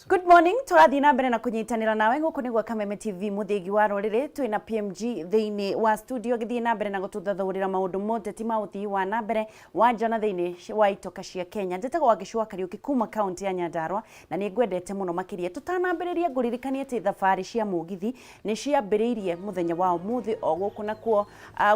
Good morning, turathi na mbere na kunyitanira nawe nguku nigwa Kameme TV muthigi wa rorire twina PMG thiini wa studio githie na mbere na gututhathaurira maundu mothe ti mauthi wa na mbere wa njana thiini wa itoka cia Kenya njetaga wa gicua Kariuki kuma county ya Nyandarua na ni ngwendete muno makiria tutanambiriria nguririkanie ti thabari cia mugithi ni ciambiriirie muthenya wa umuthi o guku nakuo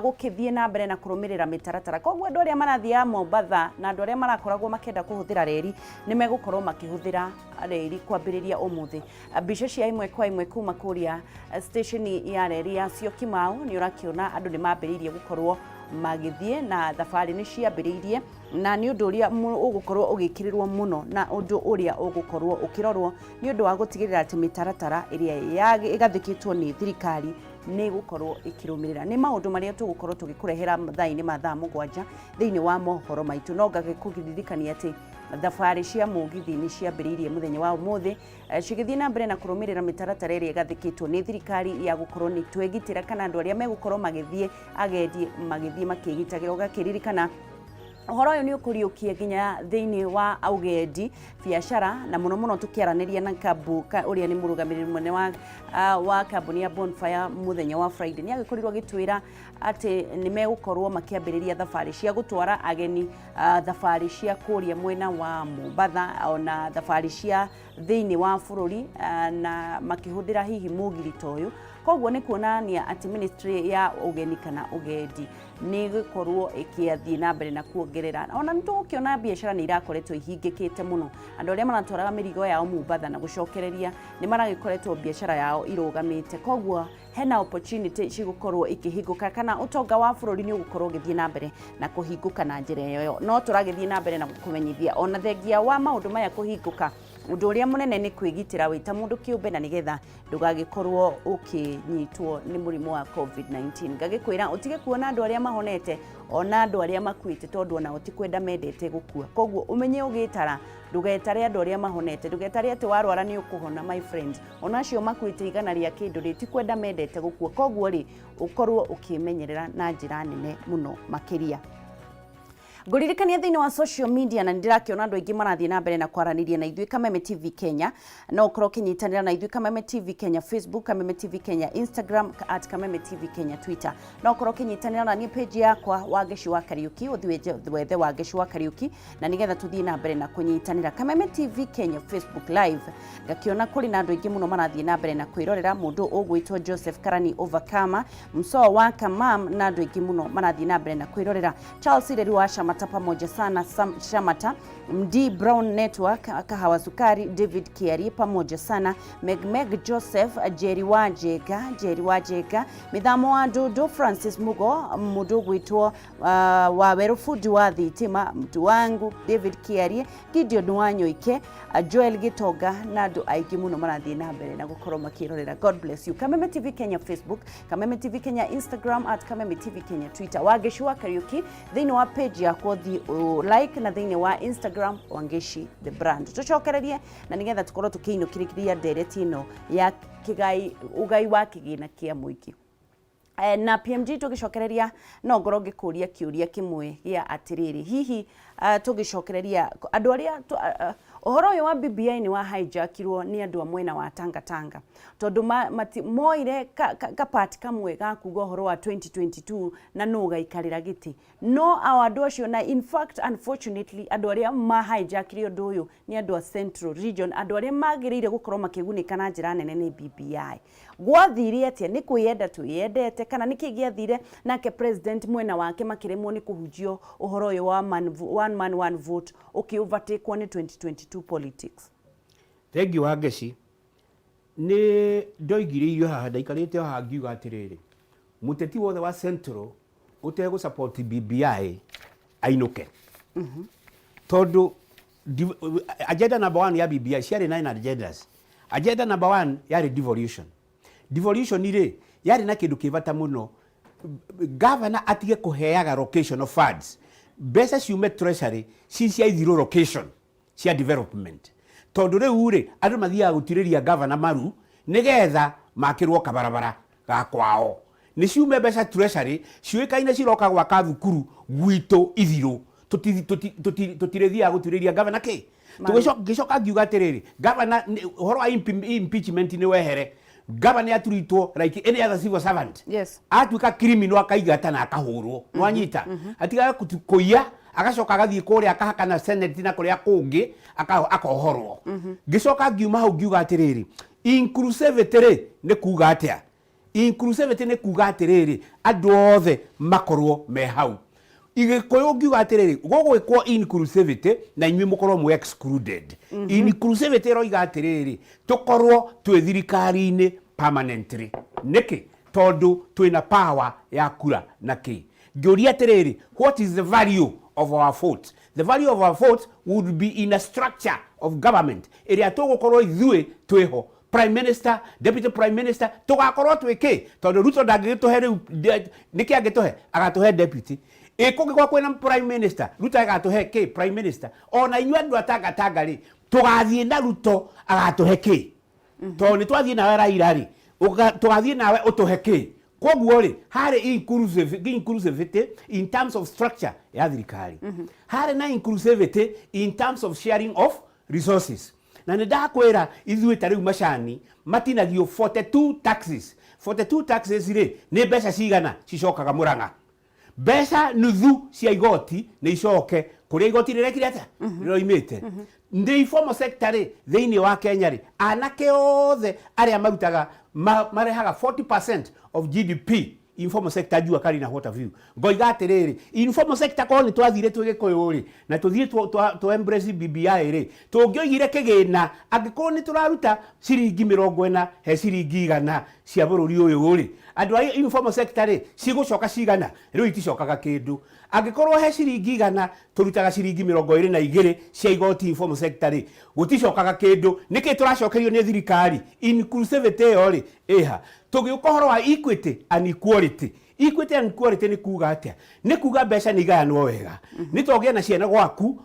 gukithie na mbere na kurumirira mitaratara koguo andu aria marathia Mombasa na andu aria marakoragwo makenda kuhuthira reri ni megukorwo makihuthira reri kwambiriria umuthi mbica cia imwe kwa imwe kuma kuria station ya reri ya Syokimau ni urakiona andu ni mambiriirie gukorwo magithie na thabari ni ciambiriirie na ni undu uria ugukorwo ugikirirwo muno na undu uria ugukorwo ukirorwo ni undu wa gutigirira ati mitaratara iria igathikitwo ni thirikari ni gukorwo ikirumirira ni maundu maria tugukorwo tugikurehera thaini mathaa 7 thiini wa mohoro maitu no ngagikuririkania ati thabari cia mugithi ni ciambiriirie muthenya wa umuthi cigithie na mbere na kurumirira mitaratara iria igathikitwo ni thirikari ya gukorwo ni twegitira kana andu aria megukorwo magithie agendi magithie makigitagira ugakiririkana uhoro uyu ni ukuriukie ginya thiini wa augendi biashara na muno tukiaraniria na kabu uria ni murugamiriri mwene wa kambuni ya Bonfire muthenya wa Friday ni agikorirwo gitwira ati ni megukorwo makiambiriria thabari cia gutwara ageni thabari cia kuria mwena wa Mombasa ona thabari cia thiini wa bururi na makihudira hihi mugirito uyu koguo ni kuonania ati ministry ya ugeni kana ugendi ni gukorwo ikiathie na mbere na kuongerera ona nitukiona biashara ni irakoretwo ihingikite muno andu aria maratwaraga mirigo yao Mombasa na gucokereria ni maragikoretwo biashara yao irugamite koguo hena opportunity cigukorwo ikihinguka kana utonga wa bururi ni ugukorwo githie na mbere na kuhinguka na njira yo no turagithie na mbere na kumenyithia ona thengia wa maundu maya kuhinguka undu uria munene ni kwigitira wita mundu kiumbe na nigetha ndugagikorwo ukinyitwo ni murimu wa COVID-19 ngagikwira utige kuona andu aria mahonete ona andu aria makuite tondu ona utikwenda mendete gukua koguo umenye ugitara ndugetare andu aria mahonete ndugetare ati warwara ni ukuhona my friend ona cio makuite igana ria kindu ritikwenda mendete gukua koguo ri ukorwo ukimenyerera na njira nene muno makiria nguririkania thiini wa social media na ndirakiona andu aingi marathie na mbere na kwaraniria na ithui Kameme TV Kenya no ukorwo kinyitanira na ithui Kameme TV Kenya Facebook Kameme TV Kenya Instagram @Kameme TV Kenya Twitter no ukorwo kinyitanira na ni page yakwa wa gicua Kariuki uthiwethe wa gicua Kariuki na nigetha tuthie na mbere na kunyitanira Kameme TV Kenya Facebook live ngakiona kuri na andu aingi muno marathie na mbere na kwirorera mundu ugwitwo Joseph Karani Overcomer mso wa Kamam na andu aingi muno marathie na mbere na kwirorera Charles Ireri wa Shamata pamoja sana Shamata MD Brown Network Kahawa Sukari David Kiari pamoja sana Meg Joseph Jerry Wajega Mithamo wa Dudu Francis Mugo mudu gwitwo wa Weru Food wa Thitima mtu wangu David Kiari Gideon Wanyoike Joel Gitoga na andu aingi muno marathie na mbere na gukorwo makirorera. God bless you. Kameme TV Kenya Facebook Kameme TV Kenya Instagram @Kameme TV Kenya Twitter wageshua Kariuki thiini wa page yakwa like na thiini wa Instagram wangeshi the brand tucokererie na nigetha tukorwo tukiinukirikiria ndereti ino ya ugai wa kigina kia muiki na PMG tugicokereria no ngoro ngikuria kiuria kimwe gia atiriri hihi tugicokereria andu aria uhoro uyu wa BBI ni wa hijackirwo ni andu a mwena wa Tanga tondu moire kapati kamwe ga kuga uhoro wa 2022 na no gaikarira giti no andu acio na in fact unfortunately andu aria ma hijackirwo ndu uyu ni andu a Central Region andu aria magirire gukorwo makigunika na njira nene ni BBI gwathire atia ni kuyenda tuyendete kana niki giathire nake president mwena wake makiremwo ni kuhujio uhoro uyu wa one man one vote overtake ni 2022 politics. Thank you Wageci ni ndoigire iyo haha ndaikarite haha ngiuga atiriri muteti wothe wa Central utego support BBI ainuke tondu agenda number 1 ya BBI ciari 9 agendas. Agenda number 1 yari devolution ire yari na kindu kivata muno governor atige kuheaga location of funds besa ciume treasury cia ithiro location cia development tondu riu ri andu mathia gutiriria governor maru nigetha makirwo kabarabara ga kwao ni ciume besa treasury ciuikaine ciroka gwa kathukuru gwito ithiro tutirethia gutiriria governor ki tugicoka ngiuga atiriri governor horo wa impeachment ni wehere governor aturitwo like any other civil servant atuika criminal akaigata na akahurwo nwanyita atiga kuiya agacoka agathie kuria akahaka na senate na kuria kungi akohorwo gicoka ngiuma hau ngiuga atiriri inclusivity ni kuga atia inclusivity ni kuga atiriri andu othe makorwo me hau igikoyo ngiuga atiriri gugwikwo inclusivity na inyuĩ mukorwo mu excluded inclusivity roiga atiriri tukorwo twi thirikari-inĩ permanently niki tondu twina power ya kura na ki ngiuria atiriri what is the value of our vote? The value of our vote would be in a structure of government iria tugukorwo ithuĩ twiho prime minister, deputy prime minister, tugakorwo twiki tondu Ruto ndangituhe riu niki angituhe agatuhe deputy kungikwa kwina prime minister Ruto agatuhe ki prime minister ona inyuĩ andu atangatanga ri tugathie na Ruto agatuhe ki tondu ni twathie nawe Raila ri tugathie nawe utuhe ki koguo ri hari inclusivity in terms of structure ya thirikari hari na inclusivity in terms of sharing of resources na ndakwira ithuĩ ta rĩu macani matinagio 42 taxes ri ni mbeca cigana cicokaga Murang'a mbeca nuthu cia igoti ni icoke kuria igoti rirekire ata riroimite ndi informal sector ri thiini wa Kenya ri anake othe aria marutaga marehaga 40% of GDP informal sector jua kari na what of you ngoiga atiriri informal sector ko ni twathire twigikoyo ri na tuthie to embrace BBI ri tungioigire kigina angiko ni turaruta ciringi 40 he ciringi 100 cia bururi uyu ri andu ai informal sector ri cigucoka cigana riu iticokaga kindu angikorwo he ciringi 100 turutaga ciringi 22 cia igoti informal sector ri guticokaga kindu niki turacokerio ni thirikari inclusivity yo ri eha tugiukohoro wa equity and equality ni kuga atia ni kuga mbeca ni gayanwo wega ni togia na ciana gwaku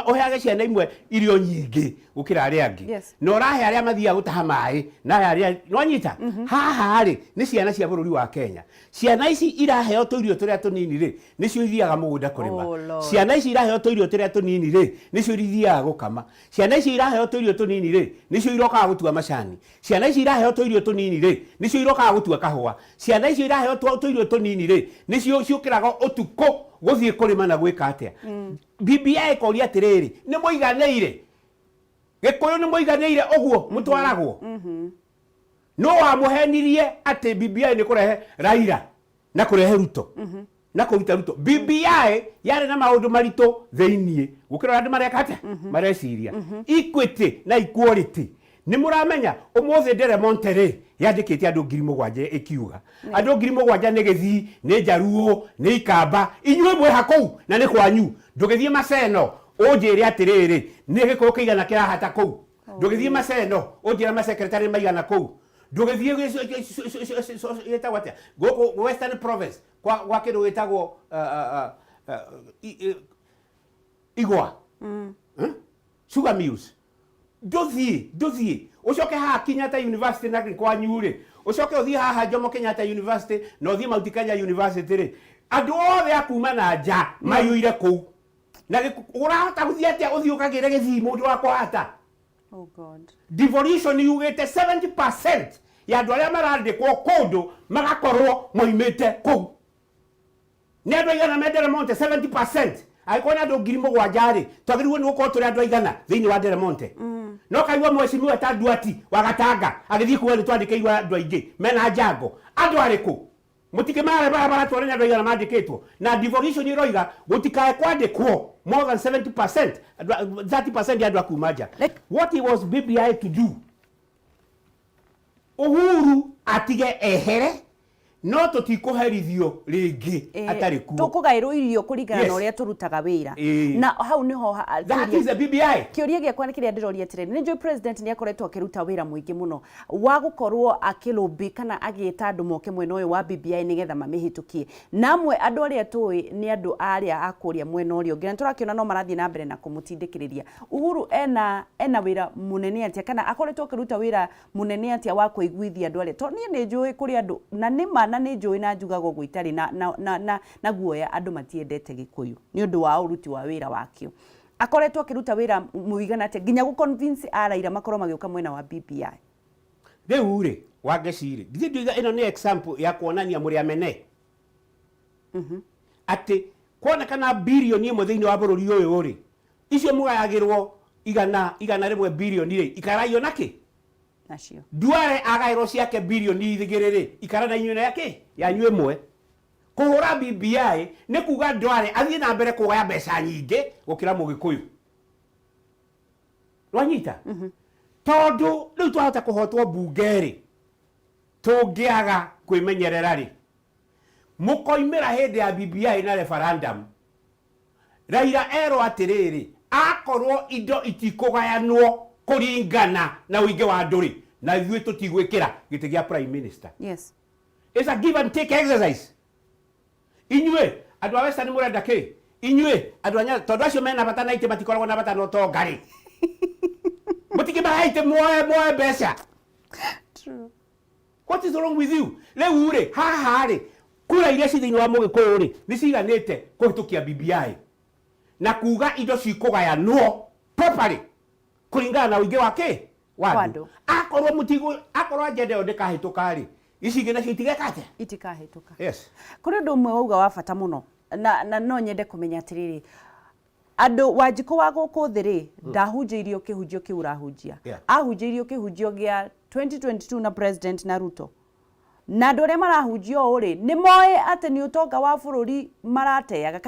uheage ciana imwe irio nyingi gukira aria angi no rahe aria mathia gutaha mai na aria nwanyita haha ri ni ciana cia bururi wa Kenya ciana ici iraheo tuirio turia tunini ri nicio ithiaga mugunda kurima ciana ici iraheo tuirio turia tunini ri nicio ithiaga gukama ciana ici iraheo tuirio tunini ri nicio irokaga gutua macani ciana ici iraheo tuirio tunini ri nicio irokaga gutua kahua ciana ici iraheo tuirio tunini ri nicio ciukiraga utuko guthie kurima na gwika atia BBI koria atiriri ni muiganeire gikuyu ni muiganeire oguo mutwaragwo no wa muhenirie ati BBI ni kurehe Raila na kurehe Ruto na kuruta Ruto BBI yari na maundu marito theinie gukira andu mareka atia mareciria equity na equality ni muramenya umuthi ndere Monterey yandikite andu 7,000 ikiuga andu 7,000 ni githii ni Jaruo ni Ikamba inyuĩ mwe hakou na ni kwanyu ndugithie Maseno unjire atiriri ni gikuyu kiigana kirahata kou ndugithie Maseno unjire ma secretary maigana kou ndugithie yeta watia goko Western Province kwa kindu witagwo igwa sugar mills nduthie ucoke haha Kenyatta University na kwanyu ri ucoke uthie haha Jomo Kenyatta University na uthie Mount Kenya University ri andu othe akuma na nja mayuire kou na urahota guthie atia uthie ukagire githii mundu wakwa hata oh god devolution yugite 70% ya andu aria marandikwo kundu magakorwo moimite kou ni andu aigana mendere monte 70% aikona andu 7,000 ri twagiriwe ni gukorwo turi andu aigana thiini wa Delmonte no kaigwa mweshimiwa ta Duati wa Gatanga agithii kuwa ni twandikirwe andu aingi mena njango andu ariku mutike mare bara twarenya andu aigana mandikitwo na devolution iroiga gutikae kwandikwo more than 70% 30% ya andu akuma nja what it was BBI to do Uhuru atige ehere no tutikuherithio ringi atari ku tukugairwo irio kuringana na uria turutaga wira na hau niho that is a BBI kiuria giakwa ni kiria ndiroria atiriri ni njui president ni akoretwo akiruta wira muingi muno wa gukorwo akilumbi kana agiita andu moke mwena uyu wa BBI nigetha mamihitukie namwe andu aria tui ni andu aria akuria mwena urio ngira turakiona no marathie na mbere na kumutindikiriria Uhuru ena wira munene atia kana akoretwo akiruta wira munene atia wa kuiguithia andu aria to ni njui kuri andu na nima na ni njui na njugago gwitari na guoya andu matiendete Gikuyu ni undu wa uruti wa wira wakio akoretwo akiruta wira muigana ate nginya gu convince araira makorwo magioka mwena wa BBI. Riu ri wangeciri nginya ino ni example ya kuonania muri amene ati kuona kana bilioni imwe thiini wa bururi uyu ri icio mugayagirwo igana rimwe bilioni ri ikaraio naki nacio Duare agairwo ciake bilioni igiri ikara na inyuĩ yake yanyu imwe kuhura BBI ni kuga Duare athie na mbere kugaya mbeca nyingi gukira Mugikuyu wanyita tondu riu twahota kuhotwo bungeri tungiaga kwimenyerera ri mukoimira hindi ya BBI na referendum Raila ero atiriri akorwo indo itikugayanwo kuringana na uingi wa nduri na ithuĩ tutigwikira giti gia prime minister. Yes, it's a give and take exercise. Inyuĩ andu a Western murenda ki inyuĩ andu anya tondu acio mena bata na ite matikoragwo na bata no tongari mutiki bahaite moe mbeca. True. What is wrong with you? Riu ri haha ri kura iria ci thiini wa Mugikuyu ri ni ciganite kuhitukia BBI na kuga indo cikugayanwo properly kuringana na uingi wake wandu akorwo mutigo akorwo agenda yo ndikahituka ri ici ingĩ nacio itigekate itikahituka. Yes, kuri ndu umwe wauga wa bata muno na no nyende kumenya atiriri andu Wanjiku wa guku thiri ndahunjiirio kihunjio kiu urahunjia ahunjiirio kihunjio gia 2022 na president na Ruto na andu aria marahunjio uri ni moe ati ni utonga wa bururi marateaga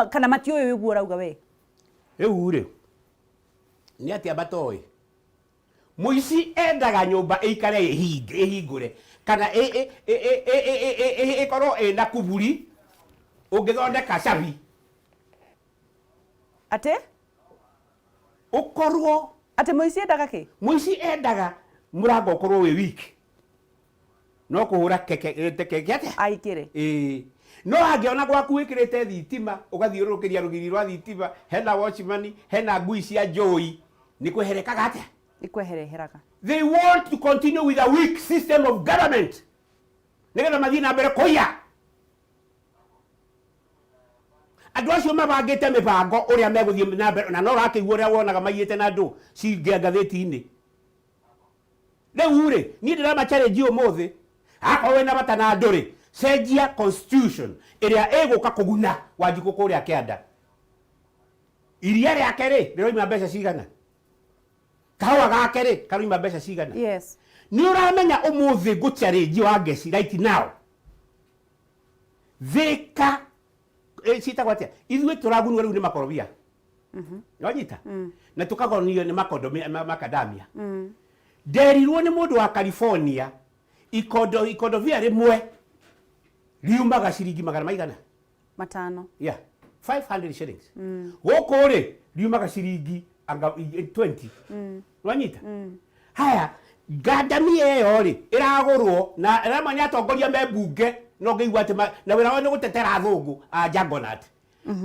kana matioyo wiguo urauga we riu ri ni ati abatoi muici endaga nyumba ikare ihingure kana ikorwo ina kuburi ungithondeka cabi ate ukorwo ate muici endaga ki muici endaga murango ukorwo wi wiki no kuhura keke ate aikire no angiona gwaku wikirite thitima ugathiurukiria rugiri rwa thitima hena watchman hena ngui cia njoi ni kweherekaga ate ikwehereheraga. They want to continue with a weak system of government nigetha mathii na mbere kuya andu acio mabangite mibango uria meguthie na mbere na no rakigua uria wonaga maiyite na andu cingia ngatheti-ini riu ri ni ndirama challenge umuthi akorwo na bata na nduri cenjia constitution iria iguka kuguna Wanjiku kuria kianda iria riake ri riroima mbeca cigana kawa gake ri karoima mbeca cigana. Yes, ni uramenya umuthi guchallenge wa ngeci right now thika cita gwatia ithuĩ turagunwo riu ni makorobia wanyita na tukagonio ni macadamia nderirwo ni mundu wa California ikondovia rimwe riumaga ciringi magana maigana matano 500 shillings guku ri riumaga ciringi 20 wanyita haya gadamia iyo ri iragurwo na ramanya atongoria me bunge no ngeigua ati na wira wone gutetera thungu a Jagonat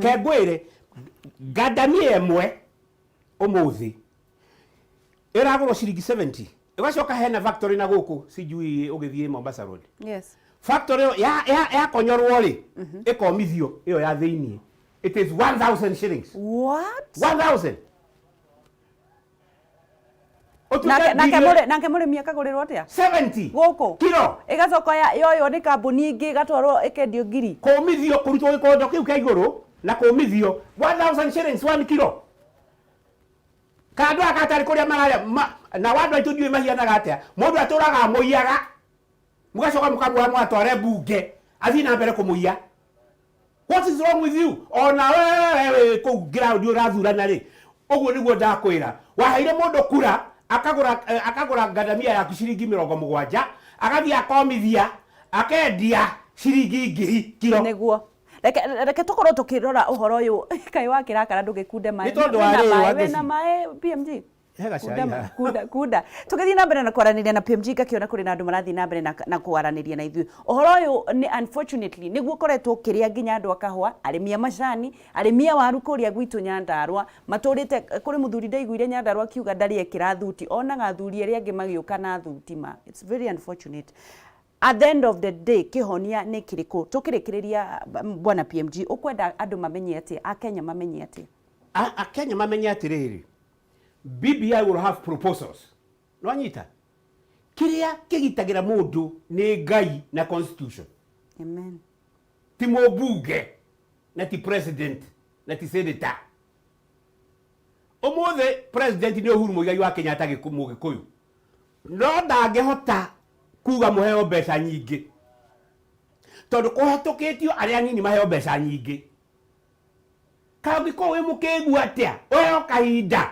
kengwire gadamia emwe umuthi iragurwo ciringi 70 igacoka hena factory na guku sijui ugithie Mombasa Road. Yes, Factory ya konyorwo ri ikomithio iyo ya thiini it is 1000 shillings. What? 1000 nake murimi akagurirwo atia 70 guku kilo igacoka yoyo ni kambuni ingi igatwarwo ikendio ngiri komithio kurutwo gikondo kiu kia iguru na komithio 1000 shillings 1 kilo kandu akatari kuria mararia na wandu aitu ndiwe mahianaga atia mundu aturaga muiyaga mugacoka mukamwa mwatware bunge athi na mbere kumuiya. What is wrong with you? Ona wewe ku ground urathurana ri uguo niguo ndakwira waheire mundu kura akagura gadamia ya ciringi 70 agathie akomithia akendia ciringi ngiri kilo niguo reke tukorwo tukirora uhoro uyu kai wakirakara ndugikunde mai na mai PMG kuda tukithii na mbere na kwaraniria na PMG gakiona kuri na andu marathii na mbere na kwaraniria na ithui uhoro uyu ni unfortunately niguo koretwo kiria nginya andu akahwa arimia macani arimia waru kuria gwitu Nyandarua maturite kuri muthuri ndaiguire Nyandarua kiuga ndari ekira thuti onaga athuri aria angi magioka na thutima. It's very unfortunate. At the end of the day kihonia ni kiriko tukirikiriria bwana PMG ukwenda andu mamenye atia a Kenya mamenye atia a Kenya mamenya atiriri BBI will have proposals no anyita kiria kigitagira mundu ni ngai na constitution. Amen. Ti mobunge na ti president na ti senator. Omothe president ni Uhuru Muigai wa Kenya atagi kumugikuyu no ndangihota kuga muheo mbeca nyingi tondu kuhetukitio aria nini maheo mbeca nyingi. Kangiko we mukigu atia oyo kahinda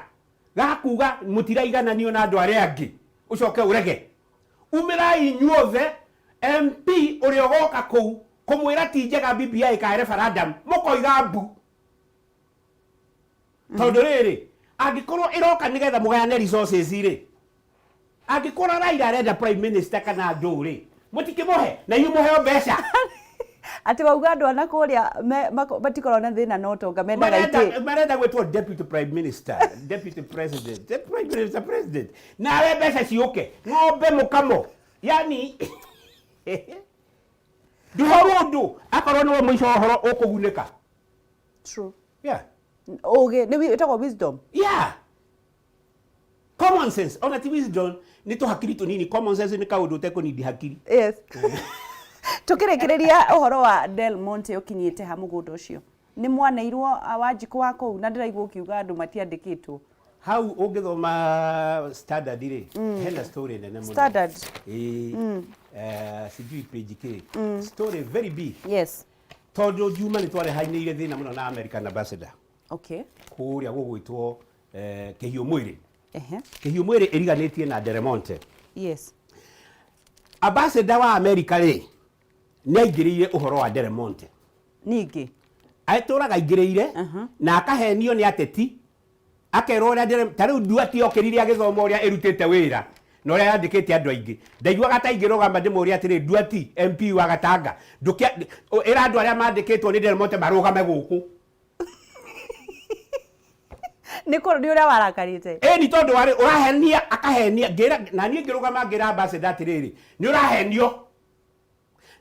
gakuga mutiraigananio na andu aria angi ucoke urege umirai inyuothe MP uri ogoka kuu kumwira ti njega BBI ka referendum mukoiga mbu tondu riri angikorwo iroka nigetha mugayane resources ri angikorwo Raila arenda prime minister kana nduri mutikimuhe na inyuĩ muheo mbeca ati wauga andu ana kuria batikorwo na thina no tonga mendaga iti marenda gwetwo deputy prime minister deputy president prime minister president na we mbeca ciuke ng'ombe mukamo yani ndu akorwo niwe mwisho horo ukuguneka. True. Yeah. Okay, ni witagwo wisdom. Yeah. Common sense. Ona ti wisdom ni to hakiri to nini. Common sense ni kaundu teko ni hakiri. Yes. Tukirekereria uhoro wa Del Monte ukinyite ha mugundo ucio. Ni mwaneirwo Wanjiku wa kou na ndiraigua ukiuga andu matiandikitwo. Hau ungithoma standard ri hena story nene muno. Standard. Sijui page k. Story very big. Yes. Tondu Juma ni tware hainiire thina muno na American ambassador. Okay. Kuria gugwitwo Kihio Mwiri. Kihio Mwiri iriganitie na Del Monte. Yes. Ambassador wa America ri ni aingiriire uhoro wa Del Monte. Ningi. Aituraga aingiriire na akahenio ni ateti. Akerwo ria tariu Duati okirire agithoma uria irutite wira. No ria yandikite andu aingi. Ndaigua gataingirwo ndimuri atiri Duati MP wa Gatanga. Ndukia ira andu aria mandikitwo ni Del Monte marugame guku. Niko ni uria warakarite. Ni tondu wari urahenia akahenia ngira na nie ngirugama ngira ambassador atiriri. Ni urahenio.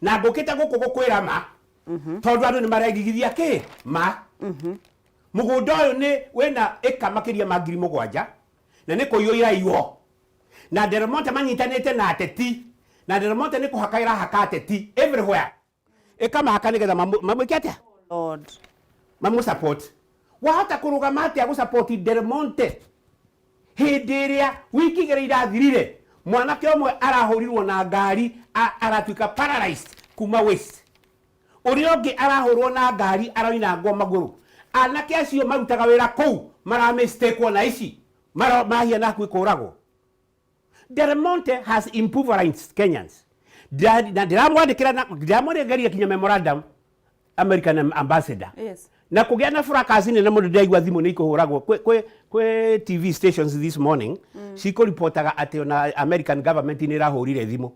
Na ngukite guku gukwira ma. Tondu andu ni maragigithia ki ma. Mugundo uyu ni wena eka makiria ma 7,000 na ni kuyuira iwo. Na Del Monte manyitanite na ateti. Na Del Monte ni kuhakaira haka ateti everywhere. Eka mahaka nigetha mamwikete. Lord. Mamu support. Wahota kurugama atia gusupport Del Monte. Hindi iria wiki igiri irathirire mwanake omwe arahurirwo na ngari aratuika paralyzed kuma waist. Uria ungi arahurwo na ngari aroinangwo maguru. Anake acio marutaga wira kou mara mistake na ici mahia na kwikuragwo. Del Monte has impoverished Kenyans. Ndiramwandikira kinya memorandum American ambassador. Yes. Na kugia na fracas ni na mundu ndaigua thimu ni ikuhuragwo kwe TV stations this morning ciko reportaga ati na American government ni rahurire thimu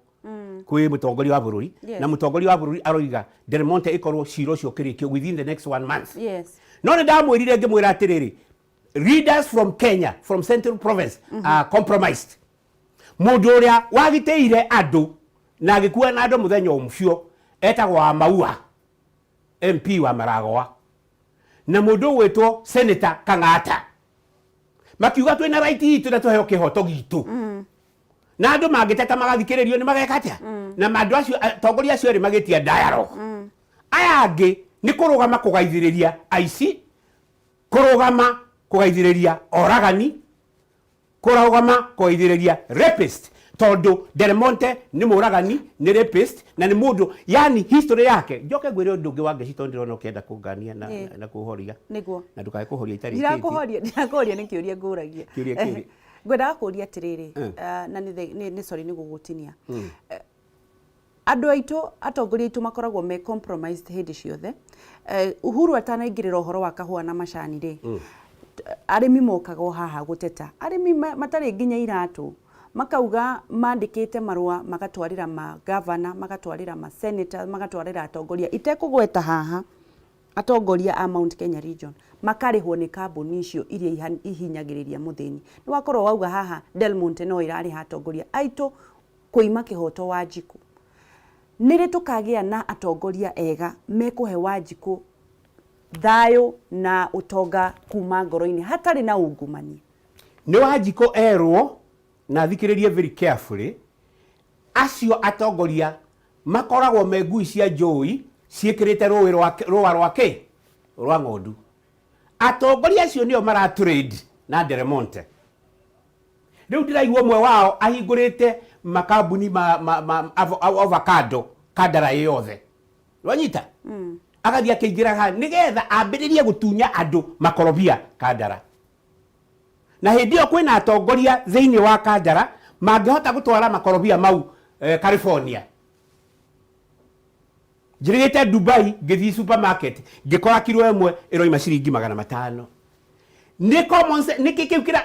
kwe mutongoria wa bururi. Na mutongoria wa bururi aroiga Del Monte ikorwo ciro cio kirikio within the next 1 month. Yes. No ni ndamwirire ngimwira atiriri leaders from Kenya from Central Province are compromised. Mundu uria wagiteire andu na agikua na andu muthenya umfio etagwo wa Maua MP wa Maragwa na mundu wetwo Senator Kang'ata makiuga twina right itu na tuheo kihoto gitu na andu mangiteta magathikiririo ni magekatia na mandu acio tongoria acio ri magitia dialogue aya angi ni kurugama kugaithiriria aici kurugama kugaithiriria oragani kurugama kugaithiriria rapist tondu Del Monte ni muragani ni rapist na ni mundu yani history yake njoke gwire undu ungi wange cito ndirona ukienda kungania na kuhoria niguo na ndukae kuhoria itari ndirakuhoria ni kiuria nguragia kiuria ngwenda kuria atiriri na ni sorry ni gugutinia andu aitu atongoria aitu makoragwo me compromised hindi ciothe. Uhuru atanaingirira uhoro wa kahua na macani ri arimi mokaga haha guteta arimi matari nginya iratu makauga mandikite marua magatwarira ma governor magatwarira ma senator magatwarira atongoria itekugweta haha atongoria a Mount Kenya region makarihwo ni kambuni icio iria ihinyagiriria muthini ni wakorwo wauga haha Del Monte no irari atongoria aitu kuima kihoto Wanjiku nire tukagia na atongoria ega mekuhe Wanjiku thayo na utonga kuma ngoro-ini hatari na ungumania. Ni Wanjiko erwo na thikiririe very carefully, acio atongoria makoragwo me ngui cia njui ciikirite rũa rwake rwa ng'ondu. Atongoria acio nio mara trade na Delmonte. Riu ndiraigua mwe wao ahingurite makambuni avocado Kandara yothe. Wanyita? Agathia kĩingĩraga nigetha ambĩrĩrie gũtunya andũ makorobia Kandara. Na hĩndĩ ĩyo kwĩna atongoria thĩinĩ wa Kandara mangĩhota gũtwara makorobia mau California. Njirĩte Dubai ngĩthiĩ supermarket ngĩkora kilo ĩmwe ĩroima ciringi 500. Nĩ common sense, nĩ kĩu kĩra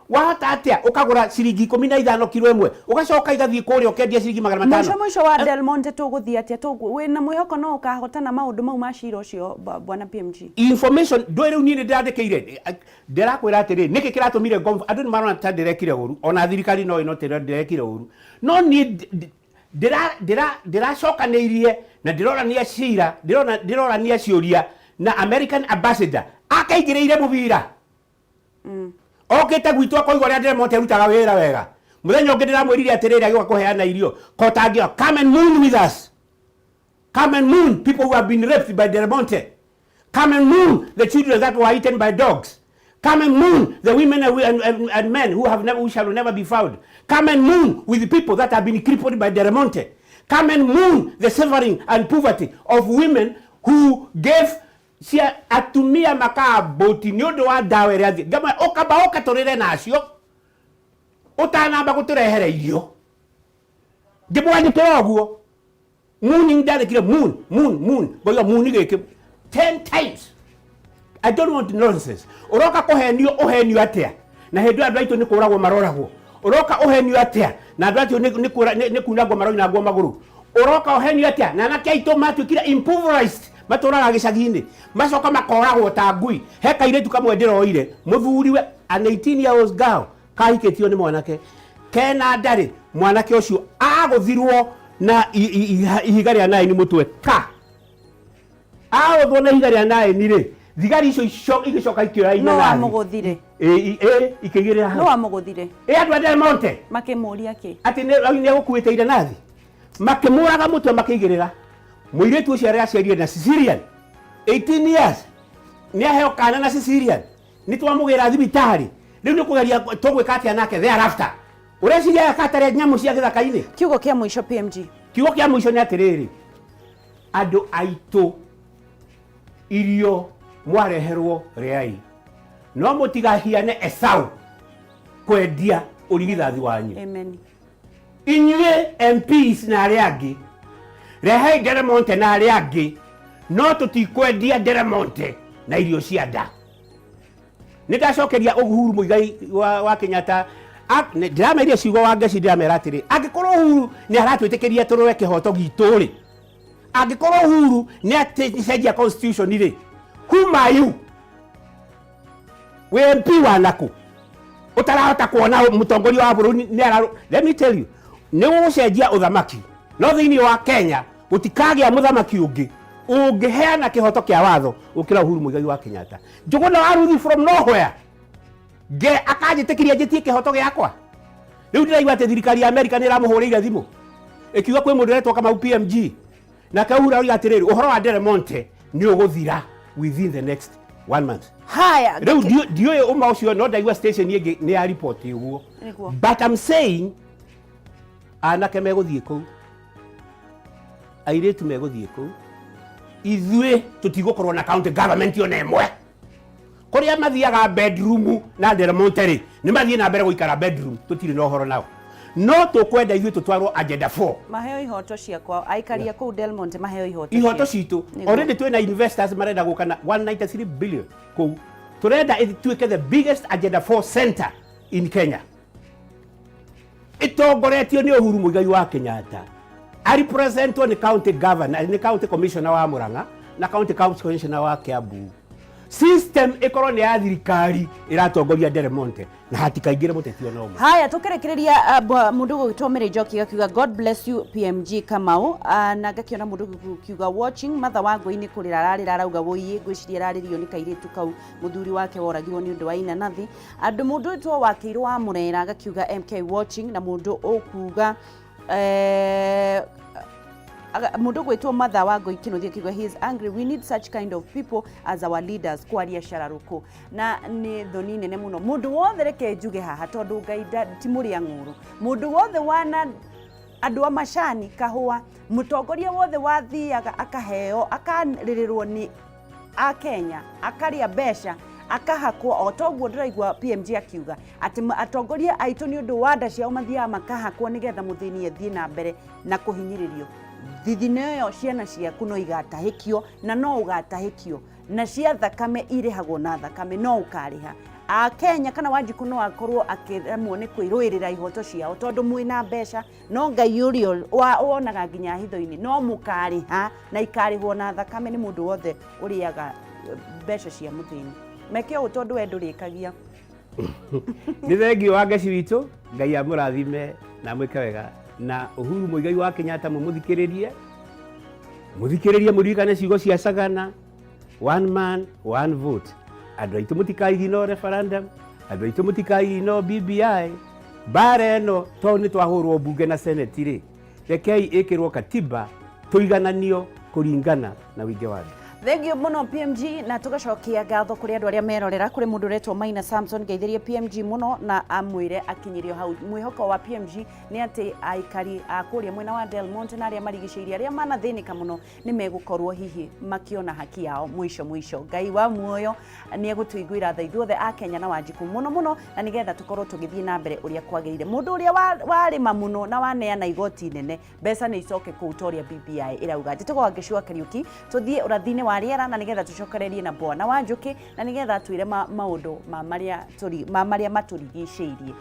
wahota atia ukagura ciringi 15 kilo ĩmwe ugacoka igathiĩ kũrĩa ũkendia ciringi 500. Mwisho wa Delmonte tũgũthiĩ atia wĩna mwĩhoko no ũkahotana maũndũ mau ma cira ũcio bwana PMG? Information ndũĩ rĩu niĩ nĩndandĩkĩire ndĩrakwĩra atĩrĩ nĩkĩ kĩratũmire andũ nĩ marona ta ndĩrekire ũru ona thirikari no ĩno ndĩrekire ũru no niĩ ndĩracokanĩirie na ndĩrorania cira ndĩrorania ciũria na American ambassador akaingĩrĩire mũbira. Okĩte gwitũ akoigwa rĩa Delmonte arutaga wĩra wega. Mũthenya ũngĩ ndĩramwĩrire atĩrĩrĩ agĩũka kũheana irio kotangio come and moon with us. Come and moon people who have been raped by Delmonte. Come and moon the children that were eaten by dogs. Come and moon the women and men who shall never be found. Come and moon with the people that have been crippled by Delmonte. Come and moon the suffering and poverty of women who gave cia atumia makaboti ni undu wa ndawa ria thi ngama ukamba ukaturire nacio utanamba guturehere irio ngimwandikira oguo mooning ndandikire moon boyo moon giki 10 times. I don't want nonsense. Uroka kuhenio uhenio atia na hindu andu aitu ni kuragwo maroragwo uroka uhenio atia na andu aitu ni kunagwo maroina ngwa maguru uroka uhenio atia na anake aitu matuikira impoverished matũraga gĩcagi-inĩ macoka makoragwo ta ngui he kairĩtu kamwe ndĩroire mũthuriwe an 18 years girl kahikĩtio nĩ mwanake kena ndarĩ mwanake ũcio agũthirwo na ihiga rĩa naini mũtwe agũthwo na ihiga rĩa naini rĩ thigari icio igĩcoka ikĩoya ina no amũgũthire ikĩigĩrĩra no amũgũthire andũ a Delmonte makĩmũria kĩ atĩ nĩ egũkuĩte iranathi makĩmũraga mũtwe makĩigĩrĩra mũirĩtu ũcio arĩa aciarire na Sicilian 18 years nĩ aheo kana na Sicilian nĩ twamũgĩra thibitarĩ rĩu nĩ kũgeria tũgwĩka atĩa nake thereafter ũreciria akatarĩ nyamũ cia gĩthaka-inĩ. Kiugo kĩa mũico PMG. Kiugo kĩa mũico nĩ atĩrĩrĩ andũ aitũ irio mwareherwo rĩai no mũtigahiane Esau kwendia ũrigithathi wanyu. Amen. Inyuĩ MPs na arĩa angĩ rehei Delmonte na arĩa angĩ no tũtikwendia Delmonte na irio cia nda. Nĩ ndacokeria Uhuru Muigai wa Kenyatta ndĩrameria ciugo wa Ngeci ndĩramera atĩrĩ angĩkorwo Uhuru nĩ aratwĩtĩkĩria tũrũe kĩhoto gitũ rĩ angĩkorwo Uhuru nĩ acenjia constitution rĩ who are you we MP wa naku utarahota kuona mũtongoria wa bũrũri nĩ let me tell you nĩ gũcenjia ũthamaki no thĩinĩ wa Kenya gũtikagĩa mũthamaki ũngĩ ũngĩheana kĩhoto kĩa watho ũkĩra Uhuru Muigai wa Kenyatta. Njũgũna wa Ruthi from nowhere nge akanjĩtĩkĩria njĩtie kĩhoto gĩakwa. Rĩu ndĩraigua atĩ thirikari ya Amerika nĩ ĩramũhũrĩire thimũ ĩkiuga kwĩ mũndũ ũretwo Kamau PMG na Kahura oiga atĩrĩrĩ ũhoro wa Delmonte nĩ ũgũthira within the next 1 month. Haya rĩu ndiũĩ ũma ũcio no ndaigua station ĩngĩ nĩ ya report ũguo but I'm saying anake megũthiĩ kũu airĩtu megũthiĩ kũu ithuĩ tũtigũkorwo na county government ona ĩmwe kũrĩa mathiaga bedroom na Delmonte rĩ nĩ mathiĩ na mbere gũikara bedroom tũtirĩ na ũhoro nao no tũkwenda ithuĩ tũtwarwo agenda 4 maheo ihoto ciakwa aikaria kũu Delmonte maheo ihoto citũ already twĩna investors marenda gũka na 193 billion kũu tũrenda ĩtuĩke the biggest agenda 4 center in Kenya ĩtongoretio nĩ Uhuru Muigai wa Kenyatta aripresentwo nĩ county governor nĩ county commissioner wa Murang'a na county commissioner wa Kiambu system ikorwo ni ya thirikari iratongoria Delmonte na hatikaingire muteti ona umwe. Haya tukirekereria mundu gugitwamira njoki gakiuga God bless you PMG Kamau, na gakiona mundu gukiuga watching matha wangu ini kurira ararira arauga woiye ngwiciria araririo ni kairitu kau muthuri wake woragirwo ni undu wa inanathi. Andu mundu itwo wakiirwo wa murera gakiuga MK watching, na mundu ukuga mundu gwitwo matha wangu ikinuthia kiuga he is angry, we need such kind of people as our leaders kwaria shararuku. Na ni thoni nene muno mundu wothe reke njuge haha tondu Ngai ti muria ng'uru, mundu wothe wana andu a macani kahua mutongoria wothe wathiaga akaheo akaririrwo ni a Kenya akaria besha akahakwo o toguo ndiraigua PMG akiuga ati atongoria aitu ni undu wa nda ciao mathiaga makahakwo nigetha muthini ethie na mbere na kuhinyiririo. Thithino yo ciana ciaku no igatahikio na no ugatahikio, na cia thakame irihagwo na thakame no ukariha. A Kenya kana Wanjiku no akorwo akiremwo ni kwirwirira ihoto ciao tondu mwina mbeca, no Ngai urio wonaga nginya hitho-ini no mukariha na ikarihwo na thakame ni mundu wothe uriaga mbeca cia muthini. Meke o tondu we ndurikagia. Ni thengi wa Ngaci witu, Ngai amurathime na mwike wega. Na Uhuru Muigai wa Kenyatta mumuthikiririe muririkane ciugo cia Sagana, one man one vote. Andu aitu mutikai no referendum, andu aitu mutikai no BBI. Bare no to ni twahurwo bunge na senate ri rekei ikirwo katiba tuigananio kuringana na wingi wa andu. Thank you muno PMG, na tugacokia ngatho kuri andu aria merorera kuri mundu retwo Maina Samson ngeithirie PMG muno na amwire akinyirio hau. Mwihoko wa PMG ni ati aikari akuria mwena wa Delmonte na aria marigiciirie aria manathinika muno ni megukorwo hihi makiona haki yao mwisho. Ngai wa muoyo ni egutuiguira tha ithuothe a Kenya na Wanjiku muno na nigetha tukorwo tugithie na mbere uria kwagirire. Mundu uria warima muno na waneana igoti nene mbeca ni icoke kuutoria BBI irauga njituko Ngicua Kariuki tuthie urathini wa riera na nigetha tucokererie na Bwana Wanjuki na nigetha twire maundu ma maria maturigiciirie.